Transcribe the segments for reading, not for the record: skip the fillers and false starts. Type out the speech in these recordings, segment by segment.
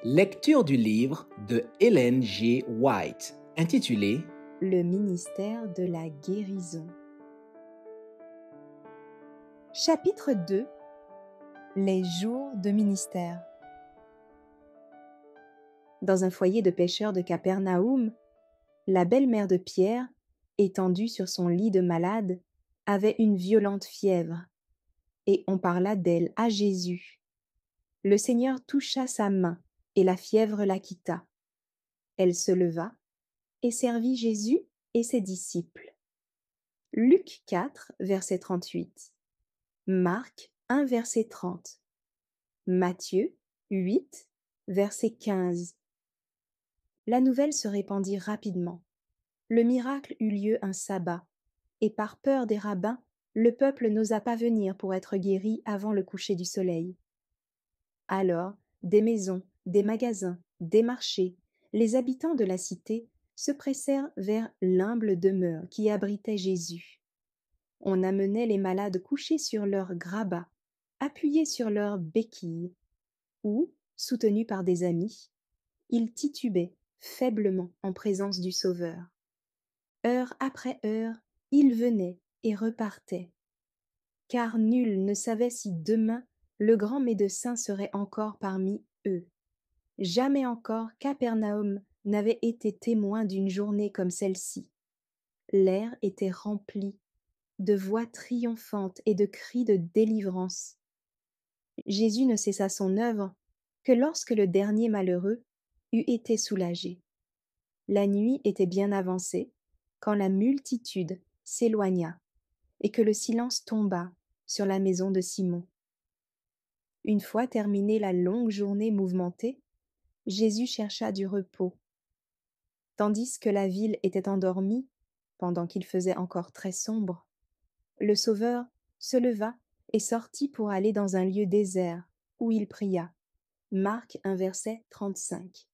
Lecture du livre de Ellen G. White, intitulé Le ministère de la guérison. Chapitre 2. Les jours de ministère. Dans un foyer de pêcheurs de Capernaum, la belle-mère de Pierre, étendue sur son lit de malade, avait une violente fièvre, et on parla d'elle à Jésus. Le Seigneur toucha sa main, et la fièvre la quitta. Elle se leva et servit Jésus et ses disciples. Luc 4, verset 38. Marc 1, verset 30. Matthieu 8, verset 15. La nouvelle se répandit rapidement. Le miracle eut lieu un sabbat, et par peur des rabbins, le peuple n'osa pas venir pour être guéri avant le coucher du soleil. Alors, des maisons, des magasins, des marchés, les habitants de la cité se pressèrent vers l'humble demeure qui abritait Jésus. On amenait les malades couchés sur leurs grabats, appuyés sur leurs béquilles, ou, soutenus par des amis, ils titubaient faiblement en présence du Sauveur. Heure après heure, ils venaient et repartaient, car nul ne savait si demain le grand médecin serait encore parmi eux. Jamais encore Capernaum n'avait été témoin d'une journée comme celle-ci. L'air était rempli de voix triomphantes et de cris de délivrance. Jésus ne cessa son œuvre que lorsque le dernier malheureux eut été soulagé. La nuit était bien avancée, quand la multitude s'éloigna et que le silence tomba sur la maison de Simon. Une fois terminée la longue journée mouvementée, Jésus chercha du repos. Tandis que la ville était endormie, pendant qu'il faisait encore très sombre, le Sauveur se leva et sortit pour aller dans un lieu désert, où il pria. Marc 1, verset 35.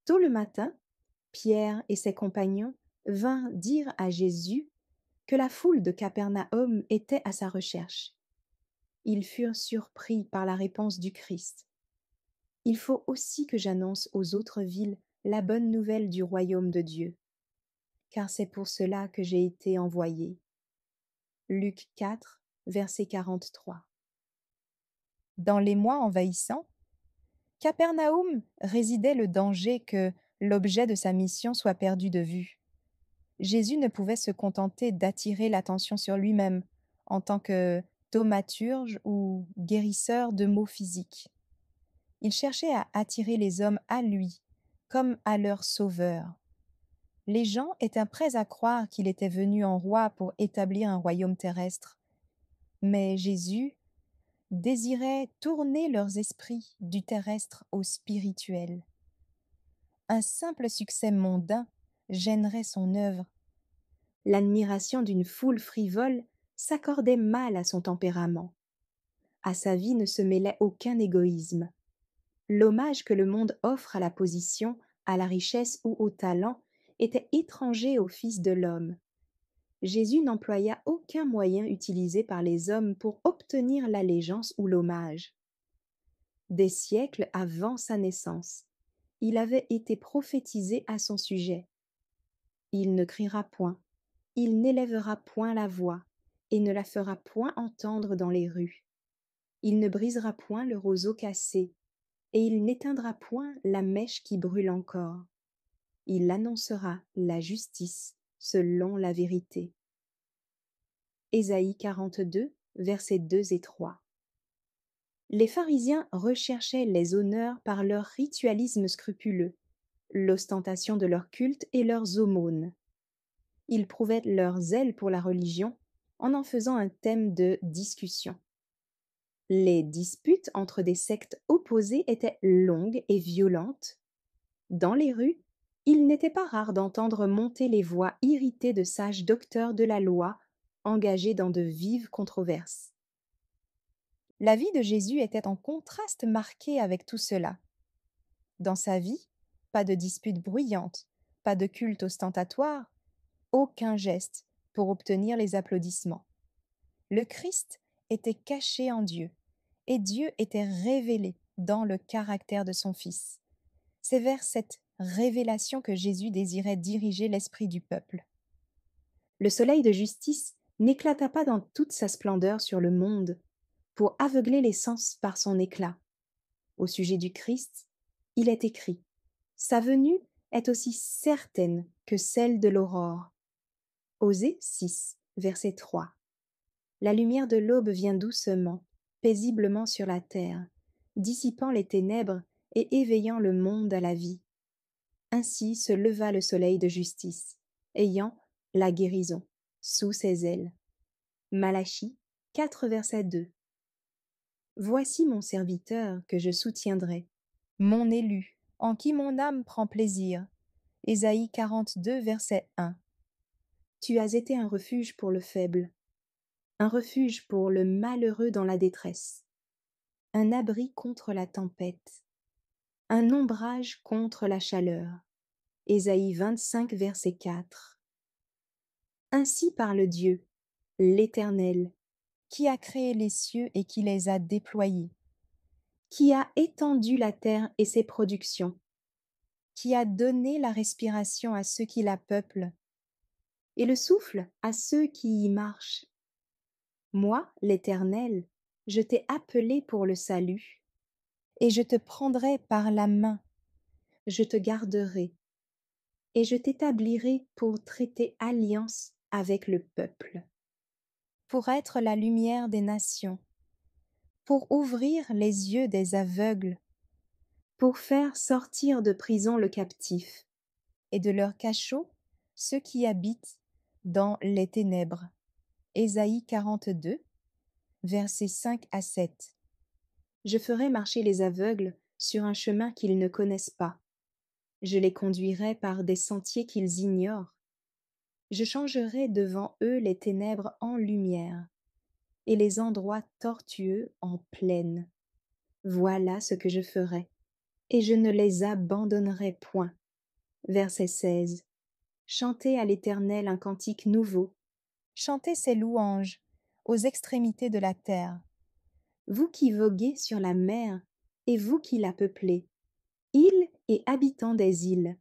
Tôt le matin, Pierre et ses compagnons vinrent dire à Jésus que la foule de Capernaum était à sa recherche. Ils furent surpris par la réponse du Christ. Il faut aussi que j'annonce aux autres villes la bonne nouvelle du royaume de Dieu, car c'est pour cela que j'ai été envoyé. Luc 4, verset 43. Dans les mois envahissants, Capernaum résidait le danger que l'objet de sa mission soit perdu de vue. Jésus ne pouvait se contenter d'attirer l'attention sur lui-même en tant que thaumaturge ou guérisseur de maux physiques. Il cherchait à attirer les hommes à lui, comme à leur sauveur. Les gens étaient prêts à croire qu'il était venu en roi pour établir un royaume terrestre. Mais Jésus désirait tourner leurs esprits du terrestre au spirituel. Un simple succès mondain gênerait son œuvre. L'admiration d'une foule frivole s'accordait mal à son tempérament. À sa vie ne se mêlait aucun égoïsme. L'hommage que le monde offre à la position, à la richesse ou au talent était étranger au Fils de l'homme. Jésus n'employa aucun moyen utilisé par les hommes pour obtenir l'allégeance ou l'hommage. Des siècles avant sa naissance, il avait été prophétisé à son sujet. Il ne criera point, il n'élèvera point la voix, et ne la fera point entendre dans les rues. Il ne brisera point le roseau cassé, et il n'éteindra point la mèche qui brûle encore. Il annoncera la justice selon la vérité. Ésaïe 42, versets 2 et 3. Les pharisiens recherchaient les honneurs par leur ritualisme scrupuleux, l'ostentation de leur culte et leurs aumônes. Ils prouvaient leur zèle pour la religion en faisant un thème de discussion. Les disputes entre des sectes opposées étaient longues et violentes. Dans les rues, il n'était pas rare d'entendre monter les voix irritées de sages docteurs de la loi engagés dans de vives controverses. La vie de Jésus était en contraste marqué avec tout cela. Dans sa vie, pas de disputes bruyantes, pas de culte ostentatoire, aucun geste pour obtenir les applaudissements. Le Christ était caché en Dieu, et Dieu était révélé dans le caractère de son Fils. C'est vers cette révélation que Jésus désirait diriger l'esprit du peuple. Le soleil de justice n'éclata pas dans toute sa splendeur sur le monde pour aveugler les sens par son éclat. Au sujet du Christ, il est écrit: sa venue est aussi certaine que celle de l'aurore. Osée 6, verset 3. La lumière de l'aube vient doucement, paisiblement sur la terre, dissipant les ténèbres et éveillant le monde à la vie. Ainsi se leva le soleil de justice, ayant la guérison sous ses ailes. Malachie 4, verset 2. Voici mon serviteur que je soutiendrai, mon élu, en qui mon âme prend plaisir. Ésaïe 42, verset 1. Tu as été un refuge pour le faible, un refuge pour le malheureux dans la détresse, un abri contre la tempête, un ombrage contre la chaleur. Ésaïe 25, verset 4. Ainsi parle Dieu, l'Éternel, qui a créé les cieux et qui les a déployés, qui a étendu la terre et ses productions, qui a donné la respiration à ceux qui la peuplent, et le souffle à ceux qui y marchent. Moi, l'Éternel, je t'ai appelé pour le salut, et je te prendrai par la main, je te garderai, et je t'établirai pour traiter alliance avec le peuple, pour être la lumière des nations, pour ouvrir les yeux des aveugles, pour faire sortir de prison le captif, et de leur cachot ceux qui habitent dans les ténèbres. Ésaïe 42, versets 5 à 7. Je ferai marcher les aveugles sur un chemin qu'ils ne connaissent pas. Je les conduirai par des sentiers qu'ils ignorent. Je changerai devant eux les ténèbres en lumière, et les endroits tortueux en plaine. Voilà ce que je ferai, et je ne les abandonnerai point. Verset 16. Chantez à l'Éternel un cantique nouveau. Chantez ses louanges aux extrémités de la terre. Vous qui voguez sur la mer, et vous qui la peuplez, îles et habitants des îles,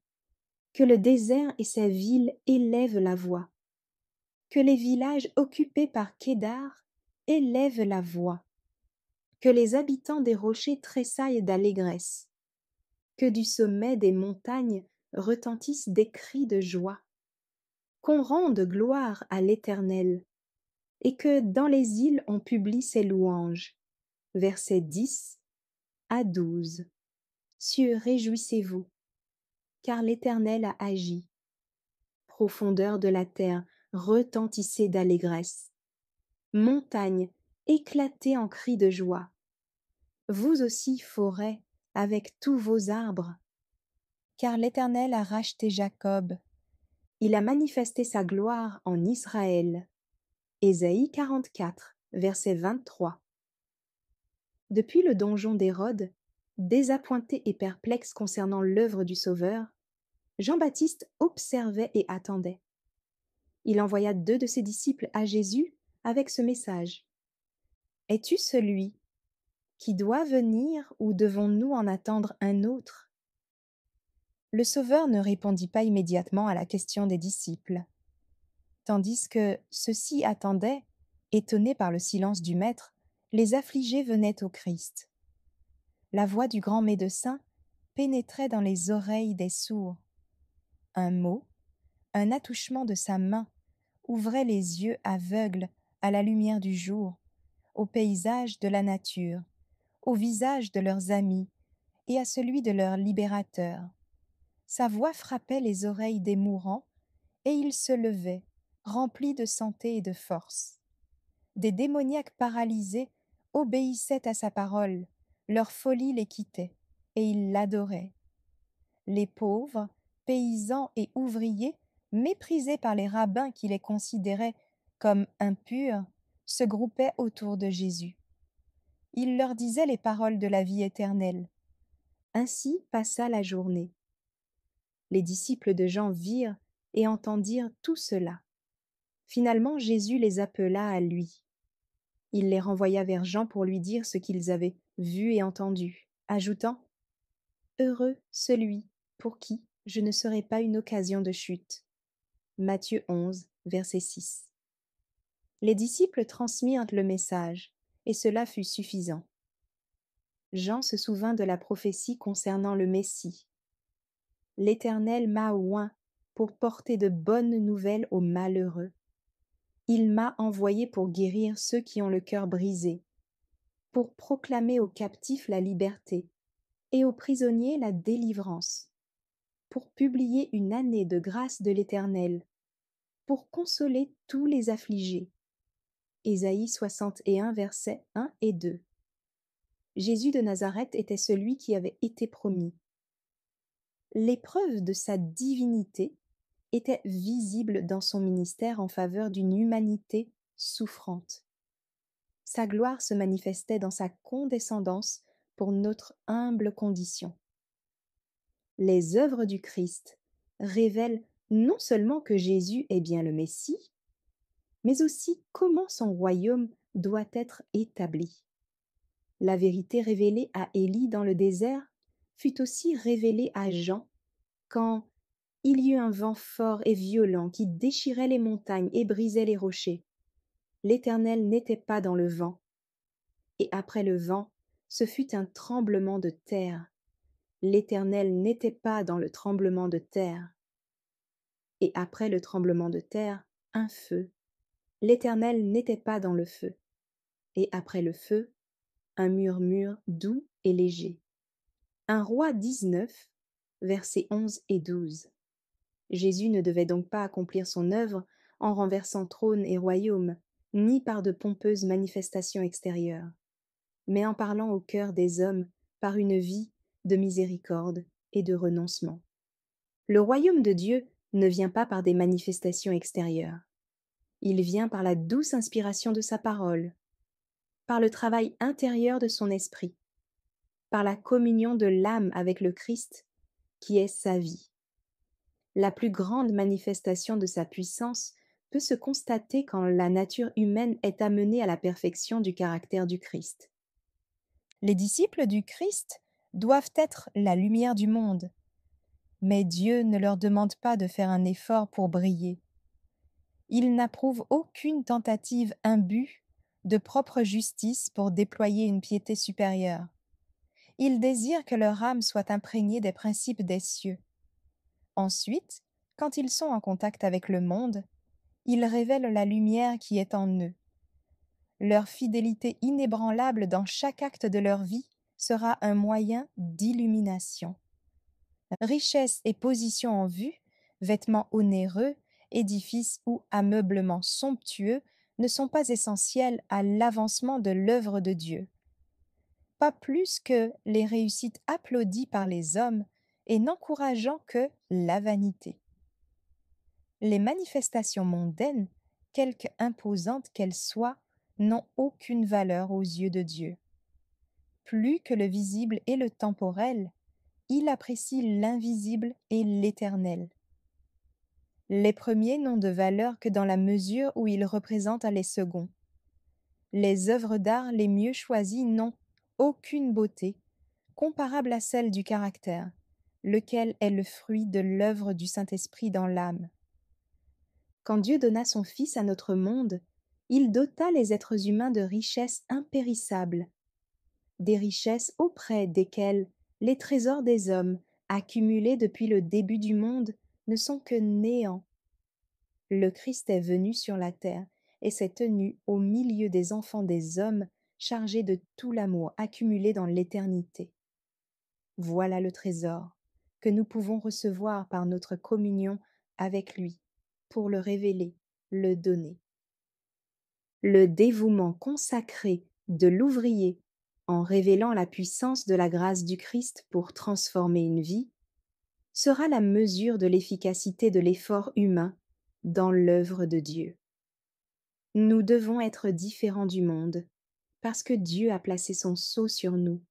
que le désert et ses villes élèvent la voix, que les villages occupés par Kédar élèvent la voix, que les habitants des rochers tressaillent d'allégresse, que du sommet des montagnes retentissent des cris de joie, qu'on rende gloire à l'Éternel, et que dans les îles on publie ses louanges. Versets 10 à 12. Cieux, réjouissez-vous, car l'Éternel a agi. Profondeur de la terre, retentissez d'allégresse. Montagnes, éclatez en cris de joie. Vous aussi, forêts, avec tous vos arbres. Car l'Éternel a racheté Jacob. Il a manifesté sa gloire en Israël. Ésaïe 44, verset 23. Depuis le donjon d'Hérode, désappointé et perplexe concernant l'œuvre du Sauveur, Jean-Baptiste observait et attendait. Il envoya 2 de ses disciples à Jésus avec ce message: « Es-tu celui qui doit venir ou devons-nous en attendre un autre ?» Le Sauveur ne répondit pas immédiatement à la question des disciples, tandis que ceux-ci attendaient, étonnés par le silence du Maître. Les affligés venaient au Christ. La voix du grand médecin pénétrait dans les oreilles des sourds. Un mot, un attouchement de sa main ouvrait les yeux aveugles à la lumière du jour, au paysage de la nature, au visage de leurs amis et à celui de leur libérateur. Sa voix frappait les oreilles des mourants et ils se levaient, remplis de santé et de force. Des démoniaques paralysés obéissaient à sa parole, leur folie les quittait, et ils l'adoraient. Les pauvres, paysans et ouvriers, méprisés par les rabbins qui les considéraient comme impurs, se groupaient autour de Jésus. Il leur disait les paroles de la vie éternelle. Ainsi passa la journée. Les disciples de Jean virent et entendirent tout cela. Finalement, Jésus les appela à lui. Il les renvoya vers Jean pour lui dire ce qu'ils avaient vu et entendu. ajoutant « Heureux celui pour qui je ne serai pas une occasion de chute. » Matthieu 11, verset 6. Les disciples transmirent le message, et cela fut suffisant. Jean se souvint de la prophétie concernant le Messie. « L'Éternel m'a oint pour porter de bonnes nouvelles aux malheureux. Il m'a envoyé pour guérir ceux qui ont le cœur brisé, pour proclamer aux captifs la liberté et aux prisonniers la délivrance, pour publier une année de grâce de l'Éternel, pour consoler tous les affligés. » Ésaïe 61, versets 1 et 2. Jésus de Nazareth était celui qui avait été promis. L'épreuve de sa divinité était visible dans son ministère en faveur d'une humanité souffrante. Sa gloire se manifestait dans sa condescendance pour notre humble condition. Les œuvres du Christ révèlent non seulement que Jésus est bien le Messie, mais aussi comment son royaume doit être établi. La vérité révélée à Élie dans le désert fut aussi révélée à Jean quand il y eut un vent fort et violent qui déchirait les montagnes et brisait les rochers. L'Éternel n'était pas dans le vent. Et après le vent, ce fut un tremblement de terre. L'Éternel n'était pas dans le tremblement de terre. Et après le tremblement de terre, un feu. L'Éternel n'était pas dans le feu. Et après le feu, un murmure doux et léger. 1 Rois 19, versets 11 et 12. Jésus ne devait donc pas accomplir son œuvre en renversant trône et royaume, ni par de pompeuses manifestations extérieures, mais en parlant au cœur des hommes par une vie de miséricorde et de renoncement. Le royaume de Dieu ne vient pas par des manifestations extérieures. Il vient par la douce inspiration de sa parole, par le travail intérieur de son esprit, par la communion de l'âme avec le Christ, qui est sa vie. La plus grande manifestation de sa puissance peut se constater quand la nature humaine est amenée à la perfection du caractère du Christ. Les disciples du Christ doivent être la lumière du monde, mais Dieu ne leur demande pas de faire un effort pour briller. Il n'approuve aucune tentative imbue de propre justice pour déployer une piété supérieure. Il désire que leur âme soit imprégnée des principes des cieux. Ensuite, quand ils sont en contact avec le monde, ils révèlent la lumière qui est en eux. Leur fidélité inébranlable dans chaque acte de leur vie sera un moyen d'illumination. Richesse et position en vue, vêtements onéreux, édifices ou ameublements somptueux ne sont pas essentiels à l'avancement de l'œuvre de Dieu. Pas plus que les réussites applaudies par les hommes et n'encourageant que la vanité. Les manifestations mondaines, quelque imposantes qu'elles soient, n'ont aucune valeur aux yeux de Dieu. Plus que le visible et le temporel, il apprécie l'invisible et l'éternel. Les premiers n'ont de valeur que dans la mesure où ils représentent les seconds. Les œuvres d'art les mieux choisies n'ont aucune beauté comparable à celle du caractère, lequel est le fruit de l'œuvre du Saint-Esprit dans l'âme. Quand Dieu donna son Fils à notre monde, il dota les êtres humains de richesses impérissables, des richesses auprès desquelles les trésors des hommes, accumulés depuis le début du monde, ne sont que néant. Le Christ est venu sur la terre et s'est tenu au milieu des enfants des hommes, chargés de tout l'amour accumulé dans l'éternité. Voilà le trésor que nous pouvons recevoir par notre communion avec lui, pour le révéler, le donner. Le dévouement consacré de l'ouvrier en révélant la puissance de la grâce du Christ pour transformer une vie sera la mesure de l'efficacité de l'effort humain dans l'œuvre de Dieu. Nous devons être différents du monde parce que Dieu a placé son sceau sur nous,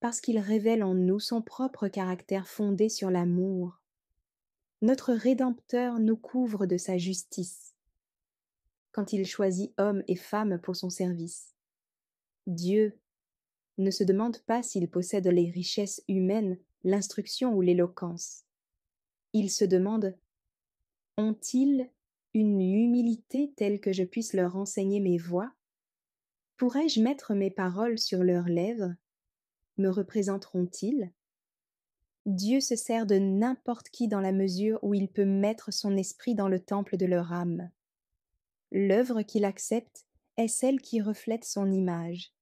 parce qu'il révèle en nous son propre caractère fondé sur l'amour. Notre Rédempteur nous couvre de sa justice quand il choisit hommes et femmes pour son service. Dieu, ne se demandent pas s'ils possèdent les richesses humaines, l'instruction ou l'éloquence. Ils se demandent: ont-ils une humilité telle que je puisse leur enseigner mes voies? Pourrais-je mettre mes paroles sur leurs lèvres? Me représenteront-ils? Dieu se sert de n'importe qui dans la mesure où il peut mettre son esprit dans le temple de leur âme. L'œuvre qu'il accepte est celle qui reflète son image.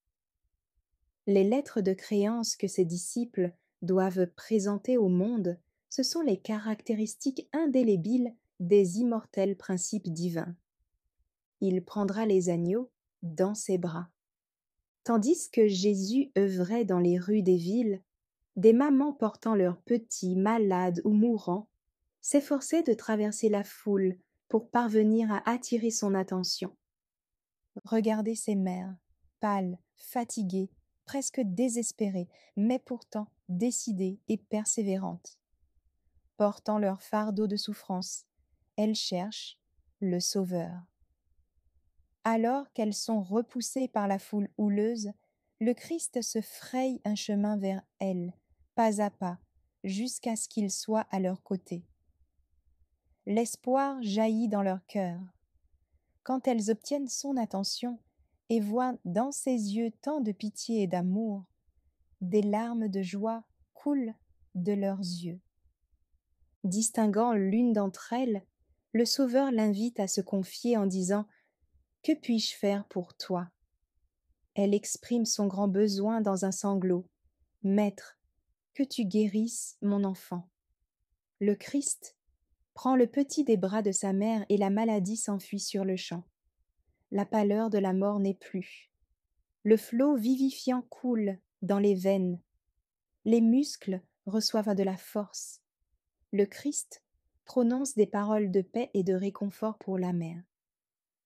Les lettres de créance que ses disciples doivent présenter au monde, ce sont les caractéristiques indélébiles des immortels principes divins. Il prendra les agneaux dans ses bras. Tandis que Jésus œuvrait dans les rues des villes, des mamans portant leurs petits, malades ou mourants, s'efforçaient de traverser la foule pour parvenir à attirer son attention. Regardez ces mères, pâles, fatiguées, presque désespérées, mais pourtant décidées et persévérantes. Portant leur fardeau de souffrance, elles cherchent le Sauveur. Alors qu'elles sont repoussées par la foule houleuse, le Christ se fraye un chemin vers elles, pas à pas, jusqu'à ce qu'il soit à leur côté. L'espoir jaillit dans leur cœur. Quand elles obtiennent son attention et voient dans ses yeux tant de pitié et d'amour, des larmes de joie coulent de leurs yeux. Distinguant l'une d'entre elles, le Sauveur l'invite à se confier en disant: « Que puis-je faire pour toi ?» Elle exprime son grand besoin dans un sanglot. « Maître, que tu guérisses mon enfant. » Le Christ prend le petit des bras de sa mère et la maladie s'enfuit sur le champ. La pâleur de la mort n'est plus. Le flot vivifiant coule dans les veines. Les muscles reçoivent de la force. Le Christ prononce des paroles de paix et de réconfort pour la mère.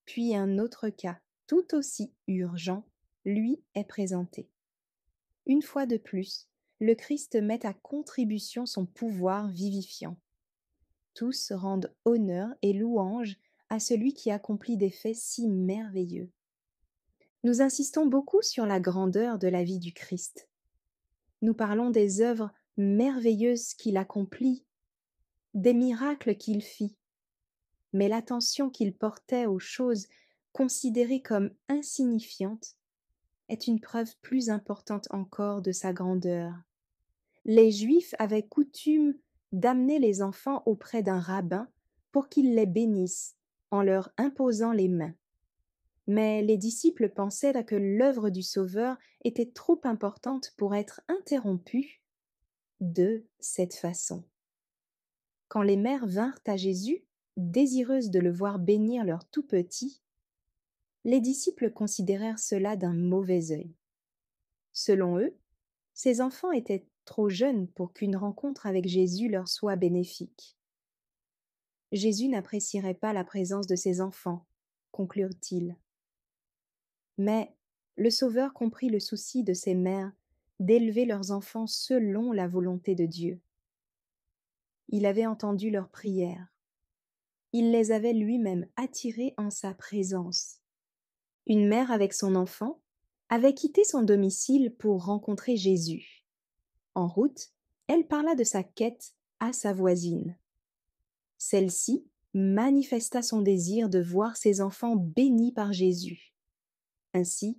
Puis un autre cas, tout aussi urgent, lui est présenté. Une fois de plus, le Christ met à contribution son pouvoir vivifiant. Tous rendent honneur et louange à celui qui accomplit des faits si merveilleux. Nous insistons beaucoup sur la grandeur de la vie du Christ. Nous parlons des œuvres merveilleuses qu'il accomplit, des miracles qu'il fit, mais l'attention qu'il portait aux choses considérées comme insignifiantes est une preuve plus importante encore de sa grandeur. Les Juifs avaient coutume d'amener les enfants auprès d'un rabbin pour qu'il les bénisse en leur imposant les mains. Mais les disciples pensaient que l'œuvre du Sauveur était trop importante pour être interrompue de cette façon. Quand les mères vinrent à Jésus, désireuses de le voir bénir leur tout petit, les disciples considérèrent cela d'un mauvais œil. Selon eux, ces enfants étaient trop jeunes pour qu'une rencontre avec Jésus leur soit bénéfique. Jésus n'apprécierait pas la présence de ses enfants, conclurent-ils. Mais le Sauveur comprit le souci de ces mères d'élever leurs enfants selon la volonté de Dieu. Il avait entendu leurs prières. Il les avait lui-même attirées en sa présence. Une mère avec son enfant avait quitté son domicile pour rencontrer Jésus. En route, elle parla de sa quête à sa voisine. Celle-ci manifesta son désir de voir ses enfants bénis par Jésus. Ainsi,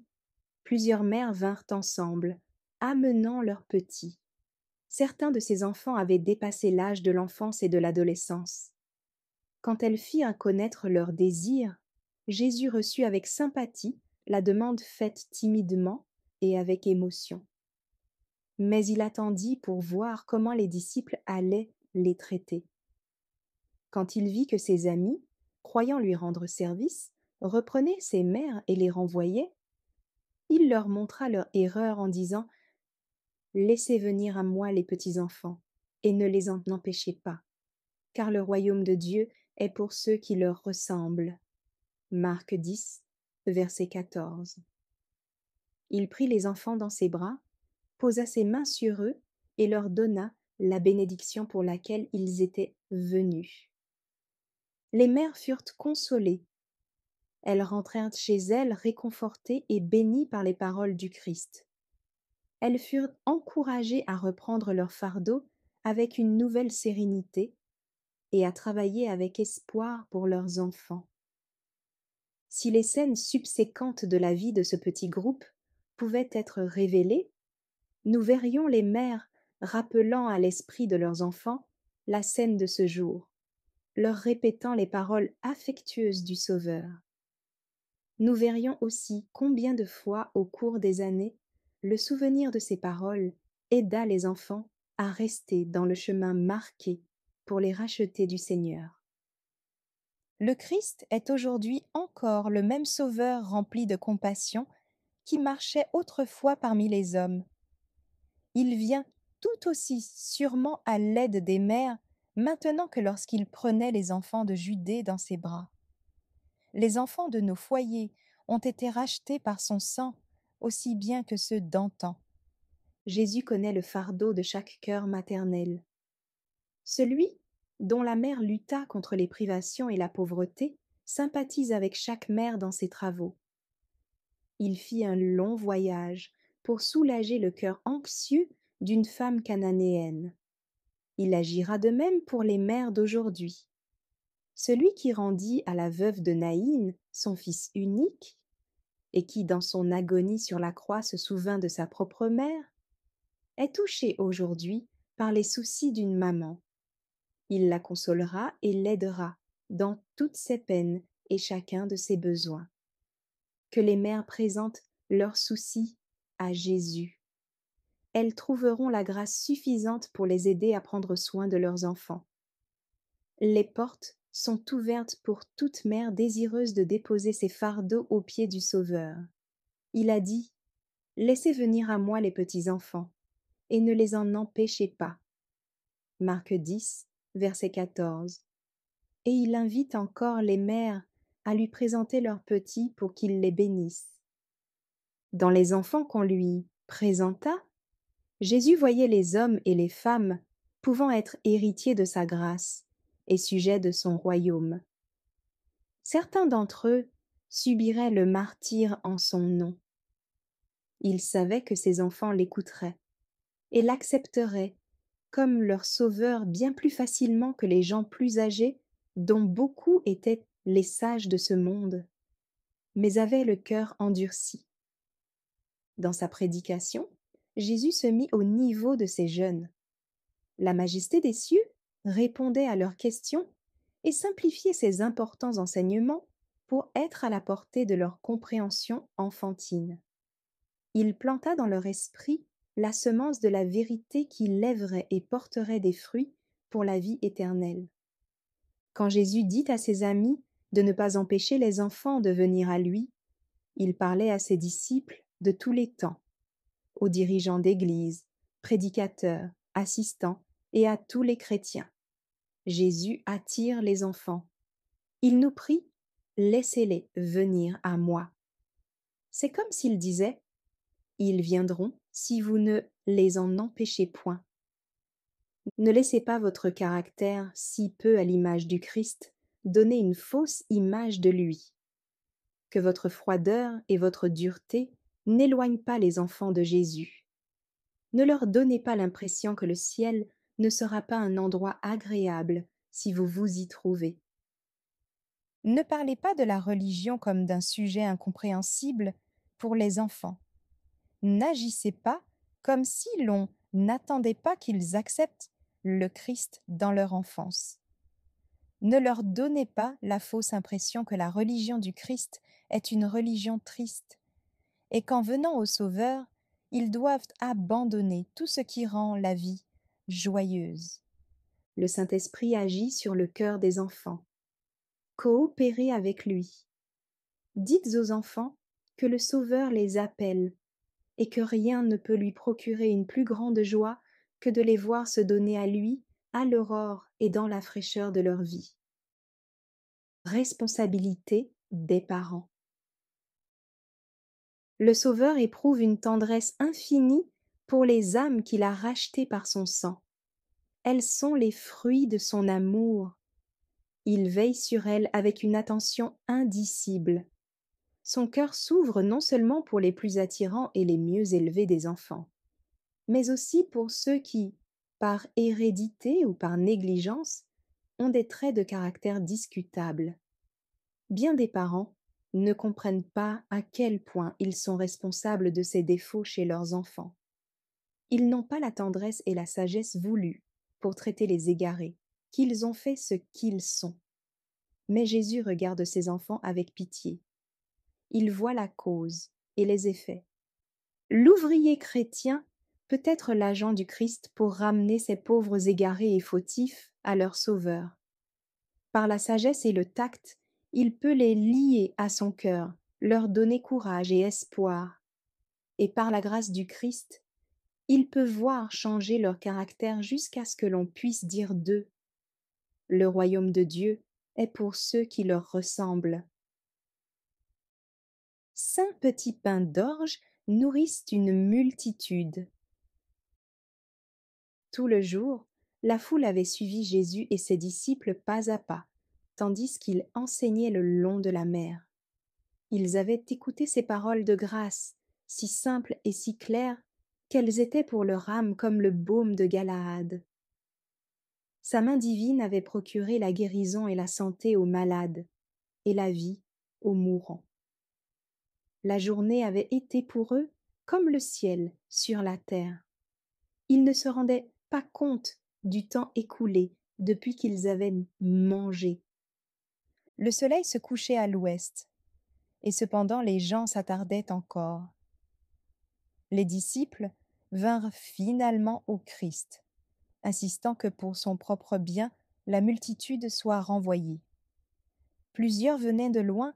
plusieurs mères vinrent ensemble, amenant leurs petits. Certains de ces enfants avaient dépassé l'âge de l'enfance et de l'adolescence. Quand elles firent connaître leur désir, Jésus reçut avec sympathie la demande faite timidement et avec émotion. Mais il attendit pour voir comment les disciples allaient les traiter. Quand il vit que ses amis, croyant lui rendre service, reprenaient ces mères et les renvoyaient, il leur montra leur erreur en disant: « Laissez venir à moi les petits enfants, et ne les en empêchez pas, car le royaume de Dieu est pour ceux qui leur ressemblent. » Marc 10, verset 14. Il prit les enfants dans ses bras, posa ses mains sur eux et leur donna la bénédiction pour laquelle ils étaient venus. Les mères furent consolées. Elles rentrèrent chez elles réconfortées et bénies par les paroles du Christ. elles furent encouragées à reprendre leur fardeau avec une nouvelle sérénité et à travailler avec espoir pour leurs enfants. Si les scènes subséquentes de la vie de ce petit groupe pouvaient être révélées, nous verrions les mères rappelant à l'esprit de leurs enfants la scène de ce jour, leur répétant les paroles affectueuses du Sauveur. Nous verrions aussi combien de fois au cours des années, le souvenir de ces paroles aida les enfants à rester dans le chemin marqué pour les racheter du Seigneur. Le Christ est aujourd'hui encore le même Sauveur rempli de compassion qui marchait autrefois parmi les hommes. Il vient tout aussi sûrement à l'aide des mères maintenant que lorsqu'il prenait les enfants de Judée dans ses bras. Les enfants de nos foyers ont été rachetés par son sang aussi bien que ceux d'antan. Jésus connaît le fardeau de chaque cœur maternel. Celui dont la mère lutta contre les privations et la pauvreté sympathise avec chaque mère dans ses travaux. Il fit un long voyage pour soulager le cœur anxieux d'une femme cananéenne. Il agira de même pour les mères d'aujourd'hui. Celui qui rendit à la veuve de Naïn son fils unique, et qui dans son agonie sur la croix se souvint de sa propre mère, est touché aujourd'hui par les soucis d'une maman. Il la consolera et l'aidera dans toutes ses peines et chacun de ses besoins. Que les mères présentent leurs soucis à Jésus. Elles trouveront la grâce suffisante pour les aider à prendre soin de leurs enfants. Les portes sont ouvertes pour toute mère désireuse de déposer ses fardeaux aux pieds du Sauveur. Il a dit « Laissez venir à moi les petits enfants, et ne les en empêchez pas. » Marc 10, verset 14. Et il invite encore les mères à lui présenter leurs petits pour qu'ils les bénissent. Dans les enfants qu'on lui présenta, Jésus voyait les hommes et les femmes pouvant être héritiers de sa grâce et sujets de son royaume. Certains d'entre eux subiraient le martyre en son nom. Il savait que ses enfants l'écouteraient et l'accepteraient comme leur sauveur bien plus facilement que les gens plus âgés dont beaucoup étaient les sages de ce monde, mais avaient le cœur endurci. Dans sa prédication, Jésus se mit au niveau de ces jeunes. La majesté des cieux répondait à leurs questions et simplifiait ses importants enseignements pour être à la portée de leur compréhension enfantine. Il planta dans leur esprit la semence de la vérité qui lèverait et porterait des fruits pour la vie éternelle. Quand Jésus dit à ses amis de ne pas empêcher les enfants de venir à lui, il parlait à ses disciples de tous les temps, aux dirigeants d'église, prédicateurs, assistants et à tous les chrétiens. Jésus attire les enfants. Il nous prie « Laissez-les venir à moi ». C'est comme s'il disait « Ils viendront si vous ne les en empêchez point ». Ne laissez pas votre caractère, si peu à l'image du Christ, donner une fausse image de lui. Que votre froideur et votre dureté n'éloignent pas les enfants de Jésus. Ne leur donnez pas l'impression que le ciel ne sera pas un endroit agréable si vous vous y trouvez. Ne parlez pas de la religion comme d'un sujet incompréhensible pour les enfants. N'agissez pas comme si l'on n'attendait pas qu'ils acceptent le Christ dans leur enfance. Ne leur donnez pas la fausse impression que la religion du Christ est une religion triste, et qu'en venant au Sauveur, ils doivent abandonner tout ce qui rend la vie joyeuse. Le Saint-Esprit agit sur le cœur des enfants. Coopérez avec lui. Dites aux enfants que le Sauveur les appelle et que rien ne peut lui procurer une plus grande joie que de les voir se donner à lui à l'aurore et dans la fraîcheur de leur vie. Responsabilité des parents. Le Sauveur éprouve une tendresse infinie pour les âmes qu'il a rachetées par son sang. Elles sont les fruits de son amour. Il veille sur elles avec une attention indicible. Son cœur s'ouvre non seulement pour les plus attirants et les mieux élevés des enfants, mais aussi pour ceux qui, par hérédité ou par négligence, ont des traits de caractère discutables. Bien des parents ne comprennent pas à quel point ils sont responsables de ces défauts chez leurs enfants. Ils n'ont pas la tendresse et la sagesse voulues pour traiter les égarés, qu'ils ont fait ce qu'ils sont. Mais Jésus regarde ses enfants avec pitié. Il voit la cause et les effets. L'ouvrier chrétien peut être l'agent du Christ pour ramener ces pauvres égarés et fautifs à leur Sauveur. Par la sagesse et le tact, il peut les lier à son cœur, leur donner courage et espoir. Et par la grâce du Christ, il peut voir changer leur caractère jusqu'à ce que l'on puisse dire d'eux: le royaume de Dieu est pour ceux qui leur ressemblent. 5 petits pains d'orge nourrissent une multitude. Tout le jour, la foule avait suivi Jésus et ses disciples pas à pas, tandis qu'il enseignait le long de la mer. Ils avaient écouté ses paroles de grâce, si simples et si claires, qu'elles étaient pour leur âme comme le baume de Galaad. Sa main divine avait procuré la guérison et la santé aux malades, et la vie aux mourants. La journée avait été pour eux comme le ciel sur la terre. Ils ne se rendaient pas compte du temps écoulé depuis qu'ils avaient mangé. Le soleil se couchait à l'ouest, et cependant les gens s'attardaient encore. Les disciples vinrent finalement au Christ, insistant que pour son propre bien, la multitude soit renvoyée. Plusieurs venaient de loin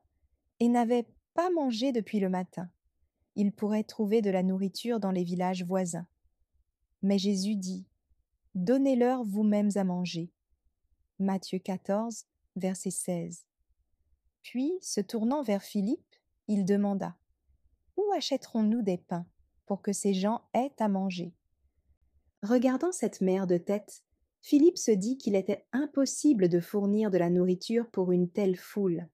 et n'avaient pas mangé depuis le matin. Ils pourraient trouver de la nourriture dans les villages voisins. Mais Jésus dit: « Donnez-leur vous-mêmes à manger. » Matthieu 14, verset 16. Puis, se tournant vers Philippe, il demanda: « Où achèterons-nous des pains pour que ces gens aient à manger ?» Regardant cette mer de tête, Philippe se dit qu'il était impossible de fournir de la nourriture pour une telle foule.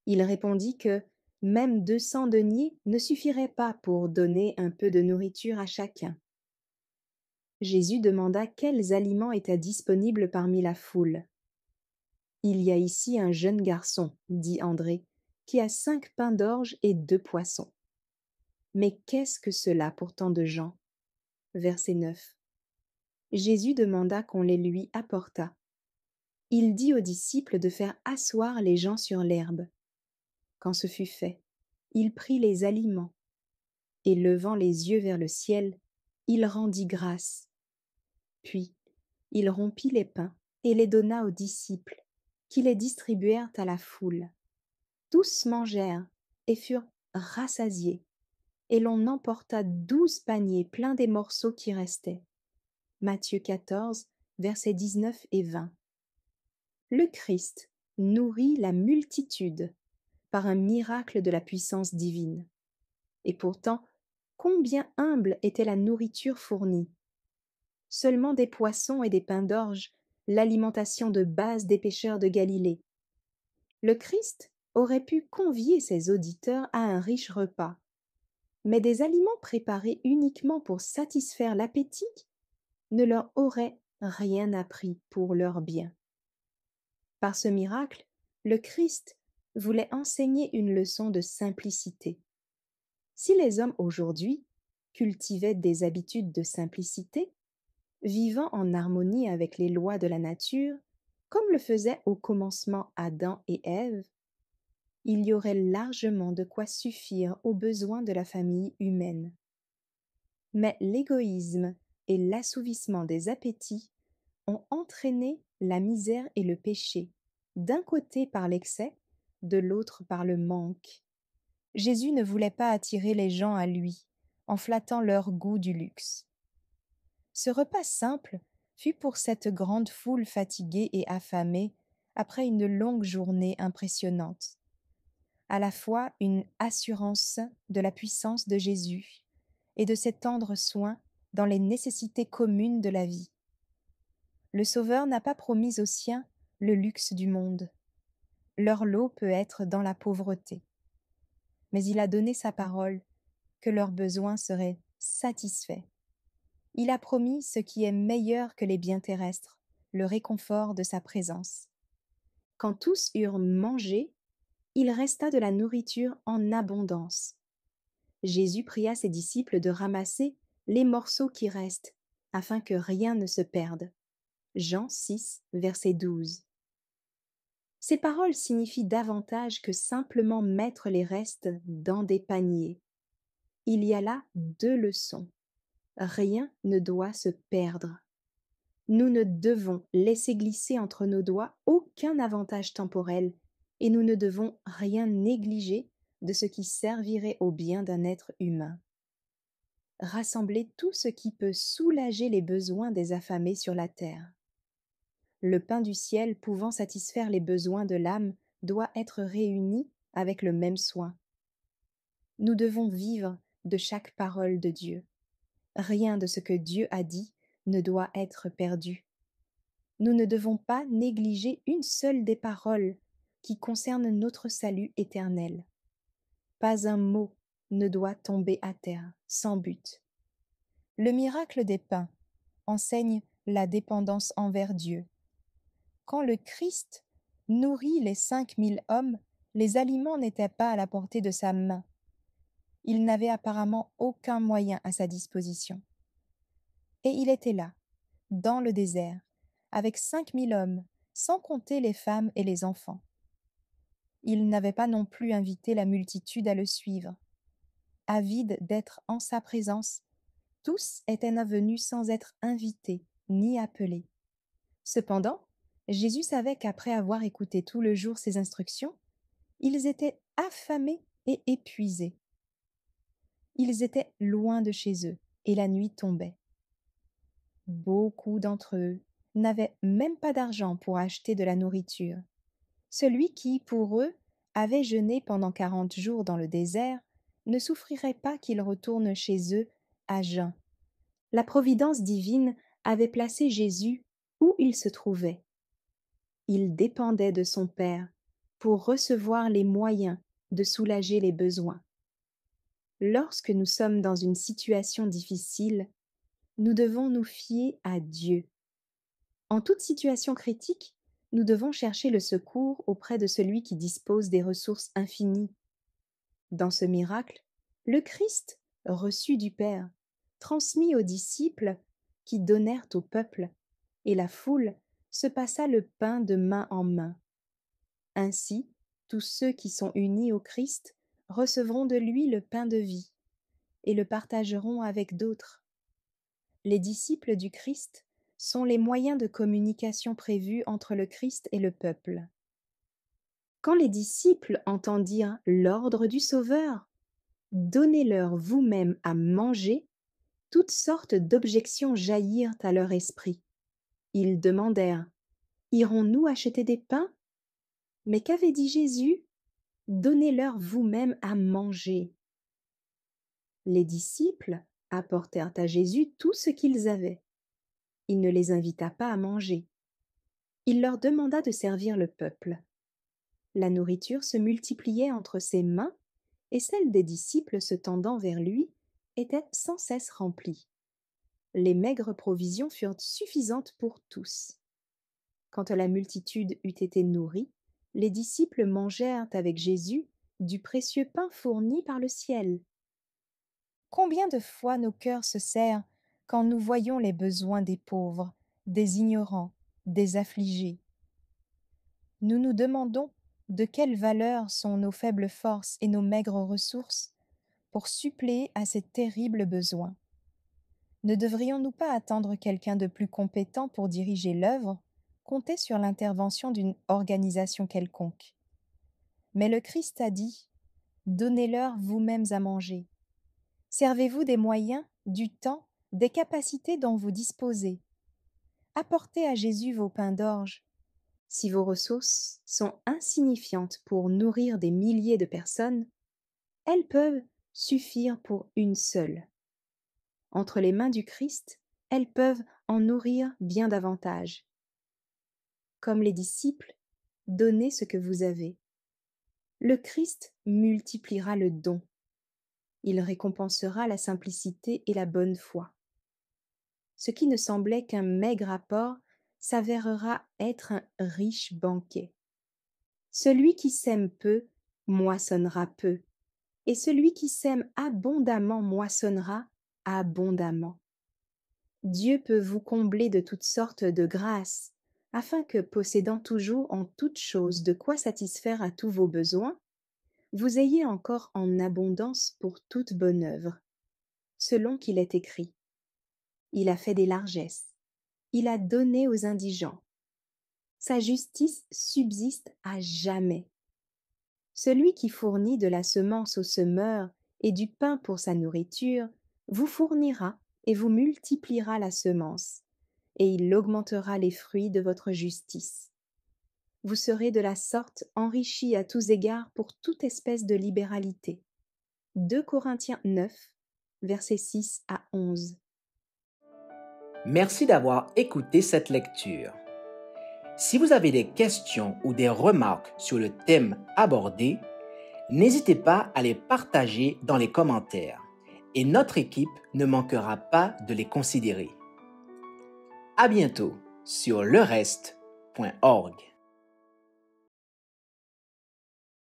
Il répondit que même 200 deniers ne suffiraient pas pour donner un peu de nourriture à chacun. Jésus demanda quels aliments étaient disponibles parmi la foule. « Il y a ici un jeune garçon, dit André, qui a 5 pains d'orge et 2 poissons. » Mais qu'est-ce que cela pour tant de gens? Verset 9. Jésus demanda qu'on les lui apportât. Il dit aux disciples de faire asseoir les gens sur l'herbe. Quand ce fut fait, il prit les aliments, et levant les yeux vers le ciel, il rendit grâce. Puis, il rompit les pains et les donna aux disciples, qui les distribuèrent à la foule. Tous mangèrent et furent rassasiés, et l'on emporta 12 paniers pleins des morceaux qui restaient. Matthieu 14, versets 19 et 20. Le Christ nourrit la multitude par un miracle de la puissance divine. Et pourtant, combien humble était la nourriture fournie! Seulement des poissons et des pains d'orge, l'alimentation de base des pêcheurs de Galilée. Le Christ aurait pu convier ses auditeurs à un riche repas, mais des aliments préparés uniquement pour satisfaire l'appétit ne leur auraient rien appris pour leur bien. Par ce miracle, le Christ voulait enseigner une leçon de simplicité. Si les hommes aujourd'hui cultivaient des habitudes de simplicité, vivant en harmonie avec les lois de la nature, comme le faisaient au commencement Adam et Ève, il y aurait largement de quoi suffire aux besoins de la famille humaine. Mais l'égoïsme et l'assouvissement des appétits ont entraîné la misère et le péché, d'un côté par l'excès, de l'autre par le manque. Jésus ne voulait pas attirer les gens à lui, en flattant leur goût du luxe. Ce repas simple fut pour cette grande foule fatiguée et affamée après une longue journée impressionnante, à la fois une assurance de la puissance de Jésus et de ses tendres soins dans les nécessités communes de la vie. Le Sauveur n'a pas promis aux siens le luxe du monde. Leur lot peut être dans la pauvreté. Mais il a donné sa parole que leurs besoins seraient satisfaits Il a promis ce qui est meilleur que les biens terrestres, le réconfort de sa présence. Quand tous eurent mangé, il resta de la nourriture en abondance. Jésus pria ses disciples de ramasser les morceaux qui restent, afin que rien ne se perde. Jean 6, verset 12. Ces paroles signifient davantage que simplement mettre les restes dans des paniers. Il y a là deux leçons. Rien ne doit se perdre. Nous ne devons laisser glisser entre nos doigts aucun avantage temporel et nous ne devons rien négliger de ce qui servirait au bien d'un être humain. Rassembler tout ce qui peut soulager les besoins des affamés sur la terre. Le pain du ciel pouvant satisfaire les besoins de l'âme doit être réuni avec le même soin. Nous devons vivre de chaque parole de Dieu. Rien de ce que Dieu a dit ne doit être perdu. Nous ne devons pas négliger une seule des paroles qui concernent notre salut éternel. Pas un mot ne doit tomber à terre sans but. Le miracle des pains enseigne la dépendance envers Dieu. Quand le Christ nourrit les 5000 hommes, les aliments n'étaient pas à la portée de sa main. Il n'avait apparemment aucun moyen à sa disposition. Et il était là, dans le désert, avec 5000 hommes, sans compter les femmes et les enfants. Il n'avait pas non plus invité la multitude à le suivre. Avides d'être en sa présence, tous étaient venus sans être invités ni appelés. Cependant, Jésus savait qu'après avoir écouté tout le jour ses instructions, ils étaient affamés et épuisés. Ils étaient loin de chez eux et la nuit tombait. Beaucoup d'entre eux n'avaient même pas d'argent pour acheter de la nourriture. Celui qui, pour eux, avait jeûné pendant 40 jours dans le désert ne souffrirait pas qu'ils retournent chez eux à jeun. La providence divine avait placé Jésus où il se trouvait. Il dépendait de son Père pour recevoir les moyens de soulager les besoins. Lorsque nous sommes dans une situation difficile, nous devons nous fier à Dieu. En toute situation critique, nous devons chercher le secours auprès de celui qui dispose des ressources infinies. Dans ce miracle, le Christ reçut du Père, transmis aux disciples qui donnèrent au peuple, et la foule se passa le pain de main en main. Ainsi, tous ceux qui sont unis au Christ recevront de lui le pain de vie et le partageront avec d'autres. Les disciples du Christ sont les moyens de communication prévus entre le Christ et le peuple. Quand les disciples entendirent l'ordre du Sauveur, « Donnez-leur vous-même à manger », toutes sortes d'objections jaillirent à leur esprit. Ils demandèrent « Irons-nous acheter des pains ?» Mais qu'avait dit Jésus ? « Donnez-leur vous-même à manger ». Les disciples apportèrent à Jésus tout ce qu'ils avaient. Il ne les invita pas à manger. Il leur demanda de servir le peuple. La nourriture se multipliait entre ses mains et celle des disciples se tendant vers lui était sans cesse remplie. Les maigres provisions furent suffisantes pour tous. Quand la multitude eut été nourrie, les disciples mangèrent avec Jésus du précieux pain fourni par le ciel. Combien de fois nos cœurs se serrent quand nous voyons les besoins des pauvres, des ignorants, des affligés. Nous nous demandons de quelle valeur sont nos faibles forces et nos maigres ressources pour suppléer à ces terribles besoins. Ne devrions-nous pas attendre quelqu'un de plus compétent pour diriger l'œuvre, compter sur l'intervention d'une organisation quelconque? Mais le Christ a dit « Donnez-leur vous-mêmes à manger ». Servez-vous des moyens, du temps, des capacités dont vous disposez. Apportez à Jésus vos pains d'orge. Si vos ressources sont insignifiantes pour nourrir des milliers de personnes, elles peuvent suffire pour une seule. Entre les mains du Christ, elles peuvent en nourrir bien davantage. Comme les disciples, donnez ce que vous avez. Le Christ multipliera le don. Il récompensera la simplicité et la bonne foi. ce qui ne semblait qu'un maigre apport s'avérera être un riche banquet. Celui qui sème peu moissonnera peu, et celui qui sème abondamment moissonnera abondamment. Dieu peut vous combler de toutes sortes de grâces, afin que, possédant toujours en toutes choses de quoi satisfaire à tous vos besoins, vous ayez encore en abondance pour toute bonne œuvre, selon qu'il est écrit. Il a fait des largesses, il a donné aux indigents. Sa justice subsiste à jamais. Celui qui fournit de la semence au semeur et du pain pour sa nourriture, vous fournira et vous multipliera la semence, et il augmentera les fruits de votre justice. Vous serez de la sorte enrichis à tous égards pour toute espèce de libéralité. 2 Corinthiens 9, versets 6 à 11. Merci d'avoir écouté cette lecture. Si vous avez des questions ou des remarques sur le thème abordé, n'hésitez pas à les partager dans les commentaires et notre équipe ne manquera pas de les considérer. À bientôt sur lereste.org.